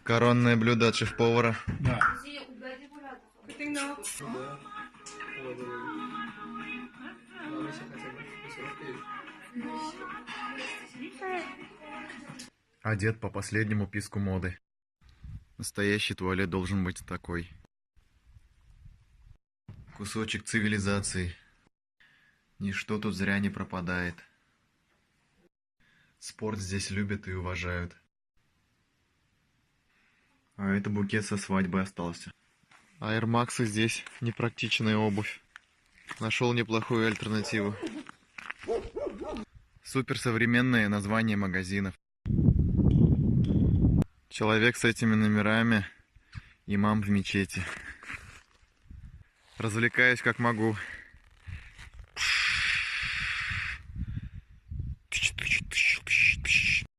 Коронное блюдо от шеф-повара. Да. Одет по последнему писку моды. Настоящий туалет должен быть такой. Кусочек цивилизации. Ничто тут зря не пропадает. Спорт здесь любят и уважают. А это букет со свадьбы остался. Air Max здесь непрактичная обувь. Нашел неплохую альтернативу. Суперсовременное название магазинов. Человек с этими номерами. Имам в мечети. Развлекаюсь как могу.